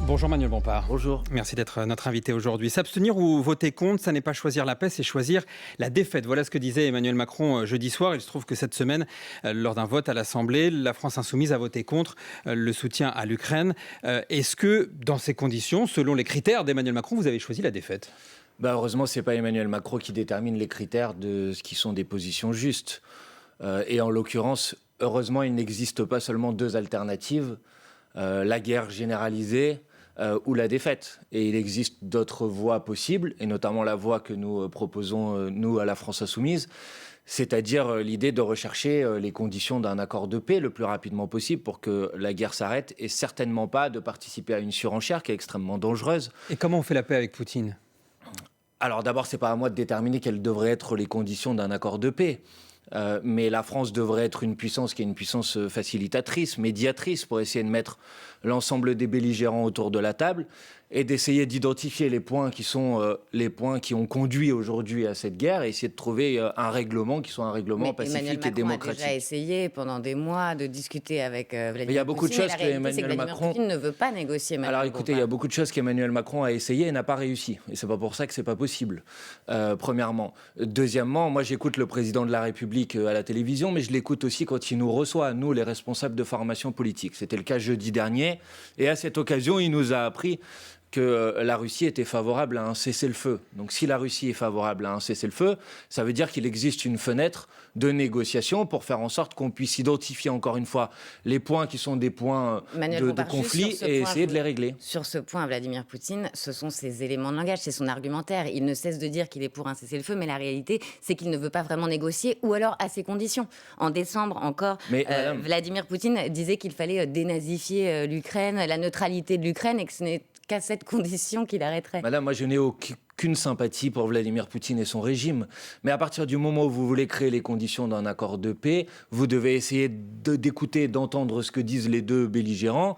Bonjour Manuel Bompard. Bonjour. Merci d'être notre invité aujourd'hui. S'abstenir ou voter contre, ça n'est pas choisir la paix, c'est choisir la défaite. Voilà ce que disait Emmanuel Macron jeudi soir. Il se trouve que cette semaine, lors d'un vote à l'Assemblée, la France insoumise a voté contre le soutien à l'Ukraine. Est-ce que, dans ces conditions, selon les critères d'Emmanuel Macron, vous avez choisi la défaite ? Heureusement, ce n'est pas Emmanuel Macron qui détermine les critères de ce qui sont des positions justes. Et en l'occurrence, heureusement, il n'existe pas seulement deux alternatives, la guerre généralisée ou la défaite. Et il existe d'autres voies possibles, et notamment la voie que nous proposons, nous, à la France insoumise, c'est-à-dire l'idée de rechercher les conditions d'un accord de paix le plus rapidement possible pour que la guerre s'arrête, et certainement pas de participer à une surenchère qui est extrêmement dangereuse. Et comment on fait la paix avec Poutine ? Alors d'abord, c'est pas à moi de déterminer quelles devraient être les conditions d'un accord de paix. Mais la France devrait être une puissance qui est une puissance facilitatrice, médiatrice, pour essayer de mettre l'ensemble des belligérants autour de la table et d'essayer d'identifier les points qui sont les points qui ont conduit aujourd'hui à cette guerre et essayer de trouver un règlement qui soit un règlement pacifique et démocratique. Emmanuel Macron a déjà essayé pendant des mois de discuter avec Vladimir Poutine. Il y a beaucoup de choses qu'Emmanuel Macron ne veut pas négocier. Alors écoutez, il y a beaucoup de choses qu'Emmanuel Macron a essayé et n'a pas réussi. Et c'est pas pour ça que c'est pas possible. Premièrement. Deuxièmement, moi j'écoute le président de la République à la télévision, mais je l'écoute aussi quand il nous reçoit, nous les responsables de formation politique. C'était le cas jeudi dernier. Et à cette occasion, il nous a appris que la Russie était favorable à un cessez-le-feu. Donc si la Russie est favorable à un cessez-le-feu, ça veut dire qu'il existe une fenêtre de négociation pour faire en sorte qu'on puisse identifier encore une fois les points qui sont des points de conflit et essayer de les régler. Sur ce point, Vladimir Poutine, ce sont ses éléments de langage, c'est son argumentaire. Il ne cesse de dire qu'il est pour un cessez-le-feu, mais la réalité, c'est qu'il ne veut pas vraiment négocier, ou alors à ses conditions. En décembre encore, Vladimir Poutine disait qu'il fallait dénazifier l'Ukraine, la neutralité de l'Ukraine, et que ce n'est qu'à cette condition qu'il arrêterait. Madame, moi je n'ai aucune sympathie pour Vladimir Poutine et son régime. Mais à partir du moment où vous voulez créer les conditions d'un accord de paix, vous devez essayer d'écouter, d'entendre ce que disent les deux belligérants.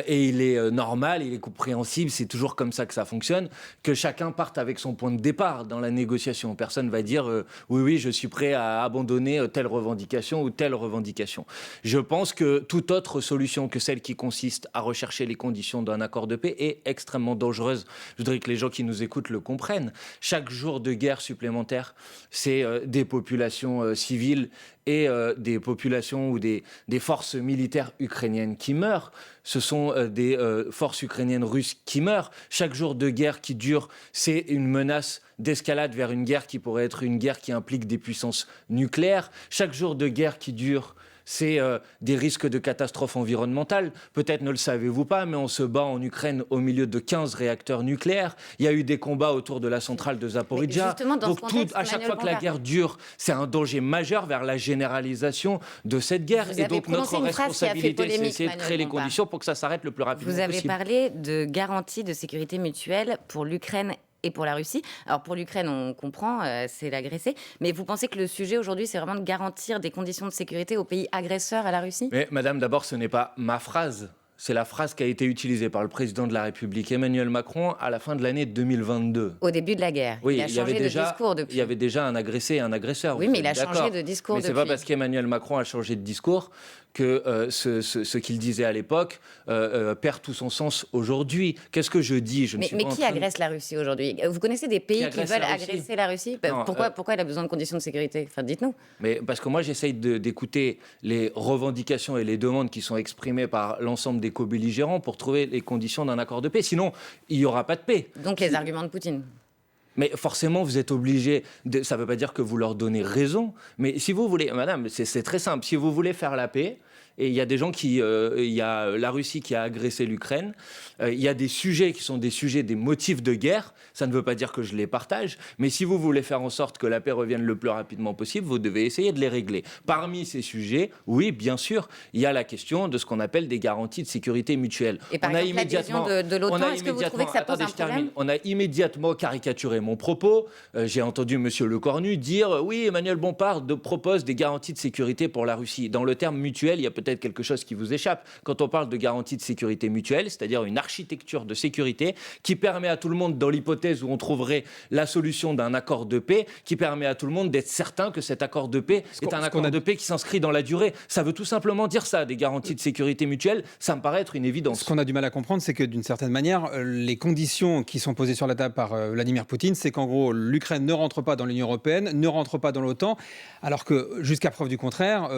Et il est normal, il est compréhensible, c'est toujours comme ça que ça fonctionne, que chacun parte avec son point de départ dans la négociation. Personne ne va dire oui, je suis prêt à abandonner telle revendication ou telle revendication. Je pense que toute autre solution que celle qui consiste à rechercher les conditions d'un accord de paix est extrêmement dangereuse. Je voudrais que les gens qui nous écoutent le comprennent. Chaque jour de guerre supplémentaire, c'est des populations civiles et des populations ou des forces militaires ukrainiennes qui meurent. Ce sont des forces ukrainiennes russes qui meurent. Chaque jour de guerre qui dure, c'est une menace d'escalade vers une guerre qui pourrait être une guerre qui implique des puissances nucléaires. Chaque jour de guerre qui dure, c'est des risques de catastrophes environnementales. Peut-être ne le savez-vous pas, mais on se bat en Ukraine au milieu de 15 réacteurs nucléaires. Il y a eu des combats autour de la centrale de Zaporijjia. Donc à chaque fois que la guerre dure, c'est un danger majeur vers la généralisation de cette guerre. Et donc notre responsabilité, c'est d'essayer de créer les conditions pour que ça s'arrête le plus rapidement possible. Vous avez parlé de garantie de sécurité mutuelle pour l'Ukraine et pour la Russie. Alors pour l'Ukraine, on comprend, c'est l'agressé. Mais vous pensez que le sujet aujourd'hui, c'est vraiment de garantir des conditions de sécurité au pays agresseur, à la Russie ? Mais madame, d'abord, ce n'est pas ma phrase. C'est la phrase qui a été utilisée par le président de la République, Emmanuel Macron, à la fin de l'année 2022. Au début de la guerre. Oui, il a changé de discours depuis. Il y avait déjà un agressé et un agresseur. Oui, mais il a changé de discours depuis. Mais c'est pas parce qu'Emmanuel Macron a changé de discours que ce qu'il disait à l'époque perd tout son sens aujourd'hui. Qu'est-ce que je dis ? Mais qui agresse la Russie aujourd'hui ? Vous connaissez des pays qui veulent agresser la Russie ? Pourquoi il a besoin de conditions de sécurité ? Enfin, dites-nous. Mais parce que moi, j'essaye d'écouter les revendications et les demandes qui sont exprimées par l'ensemble des co-belligérants pour trouver les conditions d'un accord de paix. Sinon, il n'y aura pas de paix. Donc les arguments de Poutine. Mais forcément, vous êtes obligé, ça ne veut pas dire que vous leur donnez raison, mais si vous voulez, madame, c'est très simple, si vous voulez faire la paix, et il y a des gens il y a la Russie qui a agressé l'Ukraine, il y a des sujets qui sont des motifs de guerre, ça ne veut pas dire que je les partage, mais si vous voulez faire en sorte que la paix revienne le plus rapidement possible, vous devez essayer de les régler. Parmi ces sujets, oui, bien sûr, il y a la question de ce qu'on appelle des garanties de sécurité mutuelle. Et par exemple, l'adhésion de l'OTAN, est-ce que vous trouvez que ça pose un problème ? On a immédiatement caricaturé mon propos. J'ai entendu M. Lecornu dire oui, Emmanuel Bompard propose des garanties de sécurité pour la Russie. Dans le terme mutuel, il y a peut-être peut-être quelque chose qui vous échappe. Quand on parle de garantie de sécurité mutuelle, c'est-à-dire une architecture de sécurité qui permet à tout le monde, dans l'hypothèse où on trouverait la solution d'un accord de paix, qui permet à tout le monde d'être certain que cet accord de paix est un accord de paix qui s'inscrit dans la durée. Ça veut tout simplement dire ça, des garanties de sécurité mutuelle, ça me paraît être une évidence. Ce qu'on a du mal à comprendre, c'est que d'une certaine manière, les conditions qui sont posées sur la table par Vladimir Poutine, c'est qu'en gros, l'Ukraine ne rentre pas dans l'Union européenne, ne rentre pas dans l'OTAN, alors que jusqu'à preuve du contraire,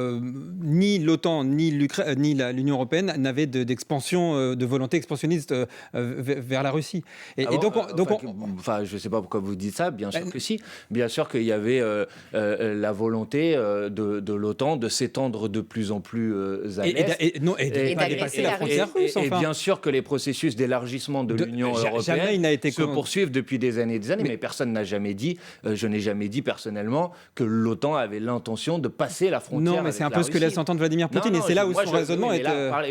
ni l'OTAN ni l'Union européenne n'avaient d'expansion, de volonté expansionniste vers la Russie. Je ne sais pas pourquoi vous dites ça, bien sûr que si. Bien sûr qu'il y avait la volonté de l'OTAN de s'étendre de plus en plus à l'Est. Et d'agresser la frontière russe. Et bien sûr que les processus d'élargissement de l'Union européenne se poursuivent depuis des années et des années, mais personne n'a jamais dit, je n'ai jamais dit personnellement, que l'OTAN avait l'intention de passer la frontière. Non, mais c'est un peu ce que laisse entendre Vladimir Poutine, et c'est là où son raisonnement est...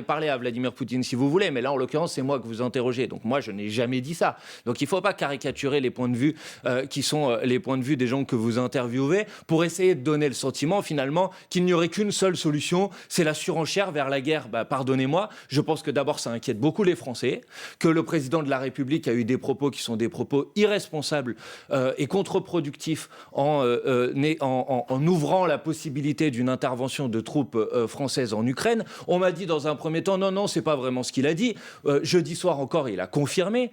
Parlez à Vladimir Poutine si vous voulez, mais là, en l'occurrence, c'est moi que vous interrogez. Donc moi, je n'ai jamais dit ça. Donc il ne faut pas caricaturer les points de vue qui sont les points de vue des gens que vous interviewez pour essayer de donner le sentiment, finalement, qu'il n'y aurait qu'une seule solution, c'est la surenchère vers la guerre. Pardonnez-moi, je pense que d'abord, ça inquiète beaucoup les Français, que le président de la République a eu des propos qui sont des propos irresponsables et contre-productifs en ouvrant la possibilité d'une intervention de troupes françaises en Ukraine. On m'a dit dans un premier temps, non, c'est pas vraiment ce qu'il a dit. Jeudi soir encore, il a confirmé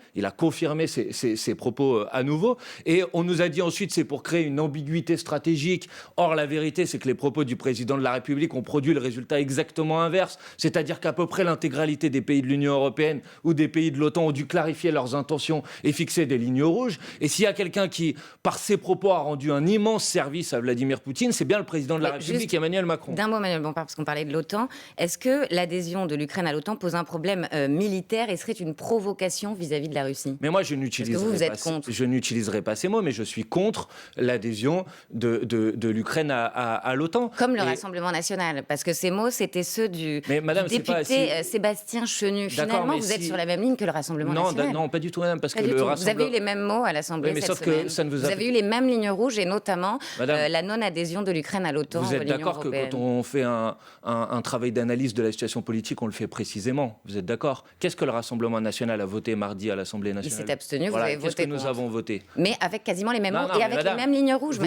ses propos à nouveau. Et on nous a dit ensuite, c'est pour créer une ambiguïté stratégique. Or, la vérité, c'est que les propos du président de la République ont produit le résultat exactement inverse. C'est-à-dire qu'à peu près l'intégralité des pays de l'Union européenne ou des pays de l'OTAN ont dû clarifier leurs intentions et fixer des lignes rouges. Et s'il y a quelqu'un qui, par ses propos, a rendu un immense service à Vladimir Poutine, c'est bien le président de la République, Emmanuel Macron. D'un mot, Emmanuel Bompard, parce qu'on parlait de l'OTAN, est-ce que l'adhésion de l'Ukraine à l'OTAN pose un problème militaire et serait une provocation vis-à-vis de la Russie ? Mais moi, je n'utiliserai pas ces mots, mais je suis contre l'adhésion de l'Ukraine à l'OTAN. Comme le Rassemblement national, parce que ces mots, c'était ceux du député Sébastien Chenu. Finalement, vous êtes sur la même ligne que le Rassemblement national. Non, pas du tout, madame, parce que Vous avez eu les mêmes mots à l'Assemblée cette semaine. Vous avez eu les mêmes lignes rouges et notamment la non-adhésion de l'Ukraine à l'OTAN. Vous êtes d'accord que quand on fait un travail d'analyse de la situation politique, on le fait précisément. Vous êtes d'accord ? Qu'est-ce que le Rassemblement national a voté mardi à l'Assemblée nationale ? Il s'est abstenu, vous avez voté contre. Qu'est-ce que nous avons voté ? Mais avec quasiment les mêmes mots et avec les mêmes lignes rouges.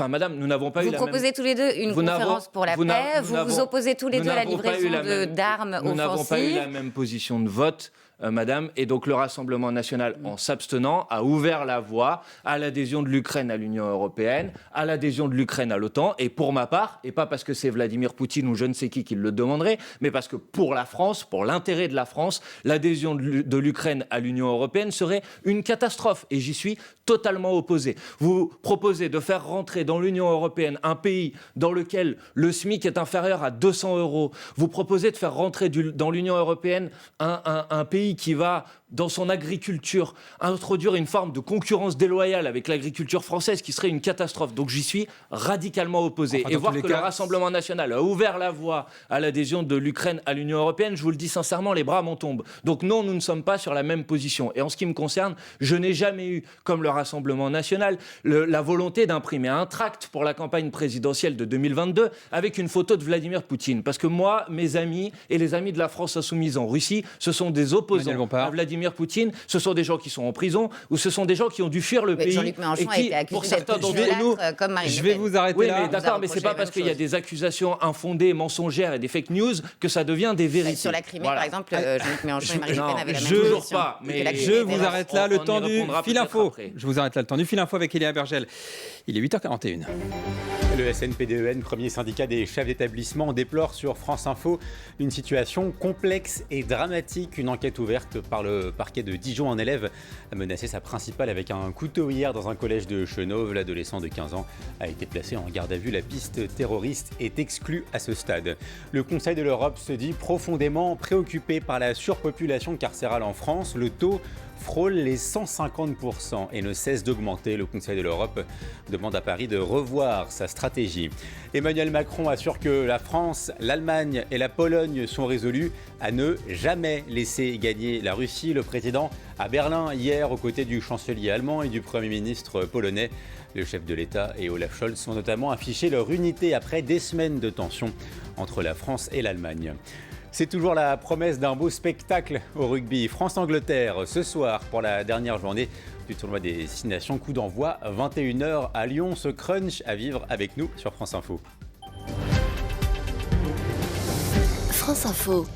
Madame, nous n'avons pas eu la même... Vous proposez tous les deux une conférence pour la paix, vous vous opposez tous les deux à la livraison d'armes offensives. Nous n'avons pas eu la même position de vote. Madame, et donc le Rassemblement national, en s'abstenant, a ouvert la voie à l'adhésion de l'Ukraine à l'Union européenne, à l'adhésion de l'Ukraine à l'OTAN, et pour ma part, et pas parce que c'est Vladimir Poutine ou je ne sais qui le demanderait, mais parce que pour la France, pour l'intérêt de la France, l'adhésion de l'Ukraine à l'Union européenne serait une catastrophe, et j'y suis totalement opposé. Vous proposez de faire rentrer dans l'Union européenne un pays dans lequel le SMIC est inférieur à 200 €. Vous proposez de faire rentrer dans l'Union européenne un pays qui va, dans son agriculture, introduire une forme de concurrence déloyale avec l'agriculture française qui serait une catastrophe. Donc j'y suis radicalement opposé. Et voir que le Rassemblement national a ouvert la voie à l'adhésion de l'Ukraine à l'Union européenne, je vous le dis sincèrement, les bras m'en tombent. Donc non, nous ne sommes pas sur la même position. Et en ce qui me concerne, je n'ai jamais eu, comme le Rassemblement national, la volonté d'imprimer un tract pour la campagne présidentielle de 2022 avec une photo de Vladimir Poutine. Parce que moi, mes amis et les amis de la France insoumise en Russie, ce sont des opposants à Vladimir Poutine, ce sont des gens qui sont en prison ou ce sont des gens qui ont dû fuir le pays. Jean-Luc Mélenchon a été accusé d'être mulâtre comme Marine Le Pen. Je vais vous arrêter là. Mais d'accord, mais c'est pas parce qu'il y a des accusations infondées, mensongères et des fake news que ça devient des vérités. Sur la Crimée, par exemple, Jean-Luc Mélenchon et Marine Le Pen avaient la même position. Toujours pas. Mais je vous arrête là, le temps du fil info. Je vous arrête là, le temps du fil info avec Elia Bergel. Il est 8h41. Le SNPDEN, premier syndicat des chefs d'établissement, déplore sur France Info une situation complexe et dramatique. Une enquête ouverte par le parquet de Dijon. Un élève a menacé sa principale avec un couteau hier dans un collège de Chenôve. L'adolescent de 15 ans a été placé en garde à vue. La piste terroriste est exclue à ce stade. Le Conseil de l'Europe se dit profondément préoccupé par la surpopulation carcérale en France. Le taux frôle les 150% et ne cesse d'augmenter. Le Conseil de l'Europe demande à Paris de revoir sa stratégie stratégie. Emmanuel Macron assure que la France, l'Allemagne et la Pologne sont résolues à ne jamais laisser gagner la Russie. Le président à Berlin hier aux côtés du chancelier allemand et du Premier ministre polonais. Le chef de l'État et Olaf Scholz ont notamment affiché leur unité après des semaines de tension entre la France et l'Allemagne. C'est toujours la promesse d'un beau spectacle au rugby. France-Angleterre ce soir pour la dernière journée du tournoi des destinations. Coup d'envoi 21h à Lyon. Ce crunch à vivre avec nous sur France Info. France Info.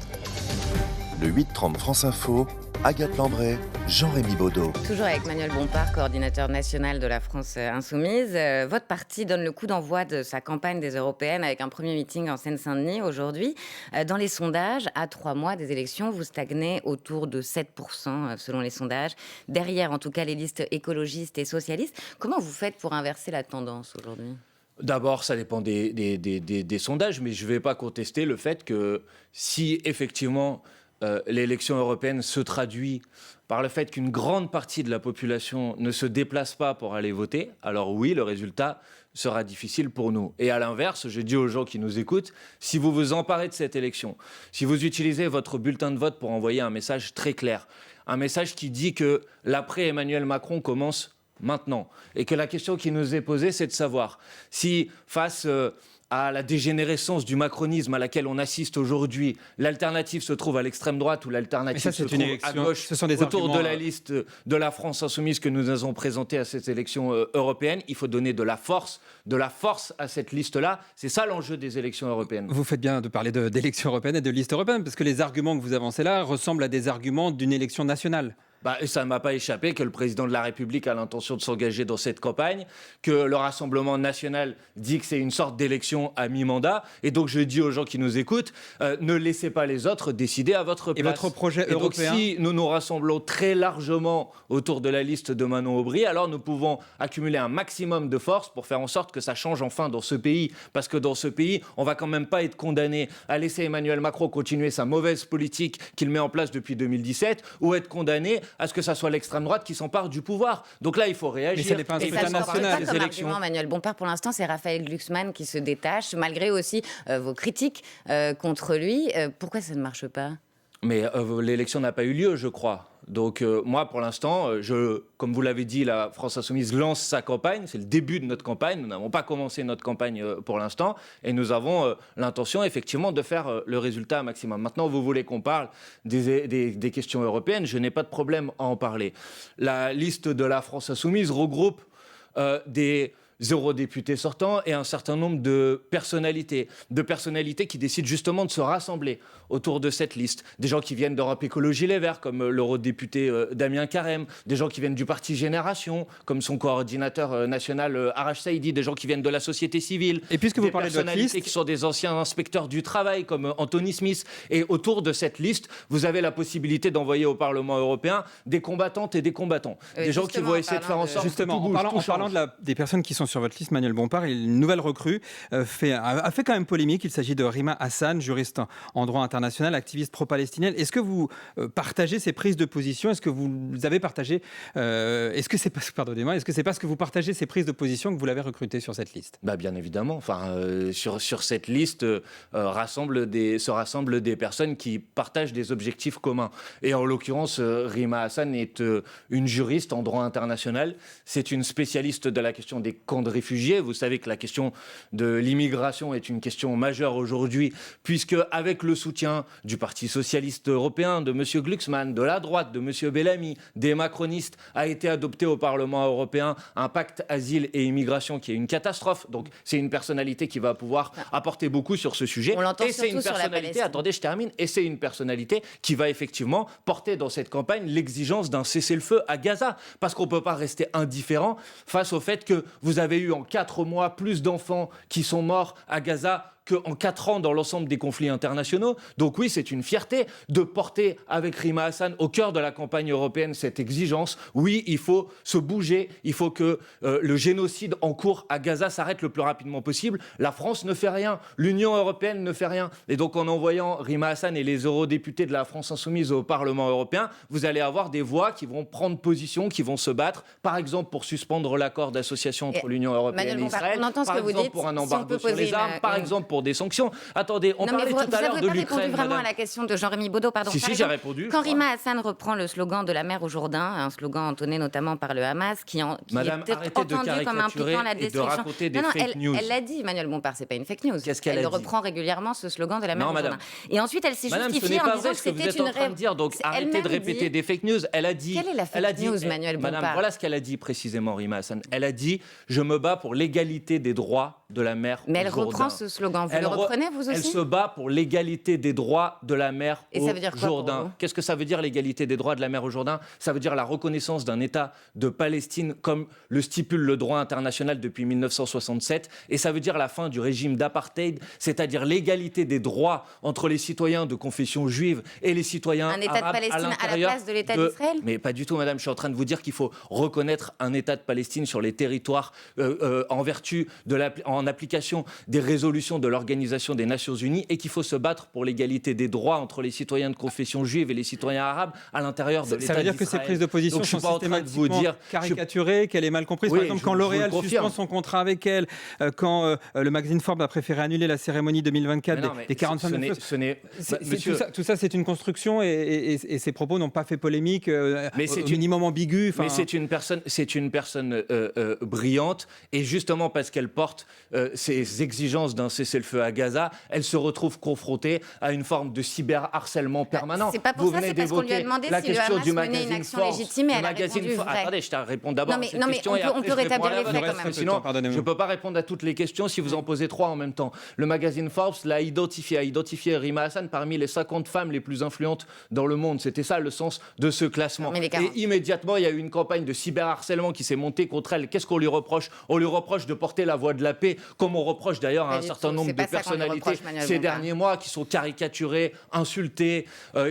Le 8-30 France Info, Agathe Lambray, Jean-Rémy Baudot. Toujours avec Manuel Bompard, coordinateur national de la France Insoumise. Votre parti donne le coup d'envoi de sa campagne des Européennes avec un premier meeting en Seine-Saint-Denis aujourd'hui. Dans les sondages, à 3 mois des élections, vous stagnez autour de 7% selon les sondages. Derrière, en tout cas, les listes écologistes et socialistes. Comment vous faites pour inverser la tendance aujourd'hui ? D'abord, ça dépend des sondages, mais je ne vais pas contester le fait que si effectivement l'élection européenne se traduit par le fait qu'une grande partie de la population ne se déplace pas pour aller voter, alors oui, le résultat sera difficile pour nous. Et à l'inverse, je dis aux gens qui nous écoutent, si vous vous emparez de cette élection, si vous utilisez votre bulletin de vote pour envoyer un message très clair, un message qui dit que l'après Emmanuel Macron commence maintenant, et que la question qui nous est posée, c'est de savoir si face à la dégénérescence du macronisme à laquelle on assiste aujourd'hui, l'alternative se trouve à l'extrême droite ou l'alternative se trouve à gauche autour de la liste de la France Insoumise que nous avons présentée à cette élection européenne. Il faut donner de la force à cette liste-là. C'est ça l'enjeu des élections européennes. Vous faites bien de parler d'élections européennes et de liste européenne, parce que les arguments que vous avancez là ressemblent à des arguments d'une élection nationale. Ça ne m'a pas échappé que le président de la République a l'intention de s'engager dans cette campagne, que le Rassemblement national dit que c'est une sorte d'élection à mi-mandat. Et donc je dis aux gens qui nous écoutent, ne laissez pas les autres décider à votre place. Et votre projet européen ? Donc si nous nous rassemblons très largement autour de la liste de Manon Aubry, alors nous pouvons accumuler un maximum de force pour faire en sorte que ça change enfin dans ce pays. Parce que dans ce pays, on ne va quand même pas être condamné à laisser Emmanuel Macron continuer sa mauvaise politique qu'il met en place depuis 2017, ou être condamné à ce que ça soit l'extrême droite qui s'empare du pouvoir. Donc là, il faut réagir. Mais ça n'est pas un scrutin national. Les élections. Manuel Bompard, pour l'instant, c'est Raphaël Glucksmann qui se détache, malgré aussi vos critiques contre lui. Pourquoi ça ne marche pas ? Mais l'élection n'a pas eu lieu, je crois. Donc moi, pour l'instant, comme vous l'avez dit, la France Insoumise lance sa campagne. C'est le début de notre campagne. Nous n'avons pas commencé notre campagne pour l'instant. Et nous avons l'intention, effectivement, de faire le résultat maximum. Maintenant, vous voulez qu'on parle des questions européennes. Je n'ai pas de problème à en parler. La liste de la France Insoumise regroupe des eurodéputés sortants et un certain nombre de personnalités qui décident justement de se rassembler autour de cette liste. Des gens qui viennent d'Europe Écologie Les Verts, comme l'eurodéputé Damien Carême, des gens qui viennent du parti Génération, comme son coordinateur national Arash Saïdi, des gens qui viennent de la société civile, et puisque vous parlez de votre liste, qui sont des anciens inspecteurs du travail, comme Anthony Smith. Et autour de cette liste, vous avez la possibilité d'envoyer au Parlement européen des combattantes et des combattants. Des gens qui vont essayer de faire en sorte que tout bouge, en parlant des personnes qui sont sur votre liste, Manuel Bompard, une nouvelle recrue a fait quand même polémique. Il s'agit de Rima Hassan, juriste en droit international, activiste pro-palestinienne. Est-ce que vous partagez ces prises de position ? Est-ce que vous avez partagé est-ce que c'est parce que vous partagez ces prises de position que vous l'avez recrutée sur cette liste ? Bien évidemment. Sur cette liste se rassemblent des personnes qui partagent des objectifs communs. Et en l'occurrence, Rima Hassan est une juriste en droit international. C'est une spécialiste de la question des camps de réfugiés. Vous savez que la question de l'immigration est une question majeure aujourd'hui, puisque avec le soutien du Parti socialiste européen, de M. Glucksmann, de la droite, de M. Bellamy, des macronistes, a été adopté au Parlement européen un pacte asile et immigration qui est une catastrophe. Donc c'est une personnalité qui va pouvoir apporter beaucoup sur ce sujet. On l'entend et c'est une personnalité, attendez, je termine, et c'est une personnalité qui va effectivement porter dans cette campagne l'exigence d'un cessez-le-feu à Gaza. Parce qu'on ne peut pas rester indifférent face au fait que vous avez eu en 4 mois plus d'enfants qui sont morts à Gaza qu'en 4 ans dans l'ensemble des conflits internationaux. Donc oui, c'est une fierté de porter avec Rima Hassan au cœur de la campagne européenne cette exigence. Oui, il faut se bouger, il faut que le génocide en cours à Gaza s'arrête le plus rapidement possible. La France ne fait rien, l'Union européenne ne fait rien. Et donc en envoyant Rima Hassan et les eurodéputés de la France insoumise au Parlement européen, vous allez avoir des voix qui vont prendre position, qui vont se battre, par exemple pour suspendre l'accord d'association entre l'Union européenne et Israël, par exemple pour un embargo sur les armes, par exemple pour des sanctions. Attendez, on parlait tout à l'heure de l'Ukraine. Vous n'avez pas répondu vraiment à la question de Jean-Rémy Baudot, pardon. Si, j'ai répondu. Quand Rima Hassan reprend le slogan de la mer au Jourdain, un slogan entonné notamment par le Hamas, qui est entendu comme impliquant la destruction. De raconter des fake news. Elle l'a dit, Emmanuel Bompard, c'est pas une fake news. Qu'est-ce qu'elle a dit ? Elle reprend régulièrement ce slogan de la mer au Jourdain. Et ensuite, elle s'est justifiée en disant que c'était une ce que vous êtes en train de dire, donc arrêtez de répéter des fake news. Elle a dit... Quelle est la fake news, Emmanuel Bompard ? Madame, voilà ce qu'elle a dit précisément, Rima Hassan. Elle a dit « Je me bats pour l'égalité des droits de la mer au Jourdain ». Mais elle reprend ce slogan. Vous le reprenez, vous aussi ? Elle se bat pour l'égalité des droits de la mer au ça veut dire quoi Jourdain. Qu'est-ce que ça veut dire, l'égalité des droits de la mer au Jourdain ? Ça veut dire la reconnaissance d'un État de Palestine comme le stipule le droit international depuis 1967. Et ça veut dire la fin du régime d'apartheid, c'est-à-dire l'égalité des droits entre les citoyens de confession juive et les citoyens arabes. Un État de Palestine à la place de l'État d'Israël ? Mais pas du tout, madame. Je suis en train de vous dire qu'il faut reconnaître un État de Palestine sur les territoires en application des résolutions de l'Organisation des Nations Unies et qu'il faut se battre pour l'égalité des droits entre les citoyens de confession juive et les citoyens arabes à l'intérieur de l'État d'Israël. Ça veut dire que ces prises de position sont systématiquement caricaturées, qu'elle est mal comprise. Oui, par exemple, quand L'Oréal suspend son contrat avec elle, quand le magazine Forbes a préféré annuler la cérémonie 2024 des 40 femmes de feu. Tout ça, c'est une construction et ces propos n'ont pas fait polémique, au minimum ambigu. Mais c'est une personne brillante et justement parce qu'elle porte ces exigences d'un cessez-le-feu à Gaza, elle se retrouve confrontée à une forme de cyberharcèlement permanent. C'est pas pour ça, c'est parce qu'on lui a demandé si le Hamas menait une action légitime et elle a répondu vrai. Attendez, je te réponds d'abord à cette question. On peut rétablir les faits quand même. Sinon, je ne peux pas répondre à toutes les questions si vous en posez 3 en même temps. Le magazine Forbes a identifié Rima Hassan parmi les 50 femmes les plus influentes dans le monde. C'était ça le sens de ce classement. Et immédiatement, il y a eu une campagne de cyberharcèlement qui s'est montée contre elle. Qu'est-ce qu'on lui reproche ? On lui reproche de porter la voix de la paix, comme on reproche d'ailleurs à un certain nombre de personnalités ces derniers mois qui sont caricaturées, insultées,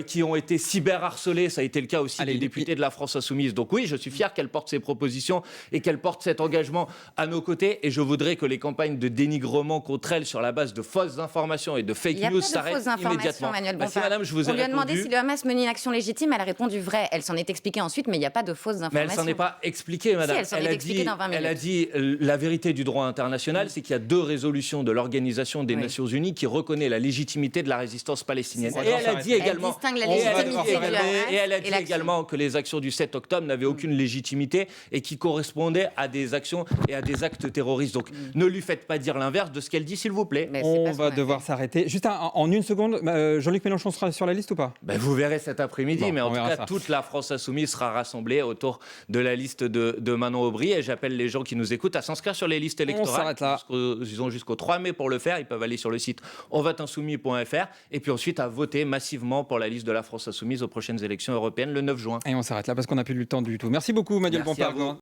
qui ont été cyberharcelées. Ça a été le cas aussi des députés de la France insoumise. Donc oui, je suis fier qu'elle porte ses propositions et qu'elle porte cet engagement à nos côtés. Et je voudrais que les campagnes de dénigrement contre elle sur la base de fausses informations et de fake news s'arrêtent immédiatement. Merci, madame, je vous ai répondu. On lui a demandé si le Hamas menait une action légitime. Elle a répondu vrai. Elle s'en est expliquée ensuite, mais il n'y a pas de fausses informations. Mais elle s'en est pas expliquée, madame. Si, elle a dit la vérité du droit international, c'est qu'il y a 2 résolutions de l'Organisation des Nations Unies qui reconnaît la légitimité de la résistance palestinienne. Et elle a dit également, que les actions du 7 octobre n'avaient aucune légitimité et qui correspondaient à des actions et à des actes terroristes. Donc ne lui faites pas dire l'inverse de ce qu'elle dit, s'il vous plaît. On va devoir s'arrêter. Juste en une seconde, Jean-Luc Mélenchon sera sur la liste ou pas ? Vous verrez cet après-midi, mais en tout cas, toute la France insoumise sera rassemblée autour de la liste de Manon Aubry. Et j'appelle les gens qui nous écoutent à s'inscrire sur les listes électorales. Ils ont jusqu'au 3 mai pour le faire. Ils peuvent aller sur le site onvoteinsoumis.fr et puis ensuite à voter massivement pour la liste de la France insoumise aux prochaines élections européennes le 9 juin. Et on s'arrête là parce qu'on n'a plus le temps du tout. Merci beaucoup, Emmanuel Bompard.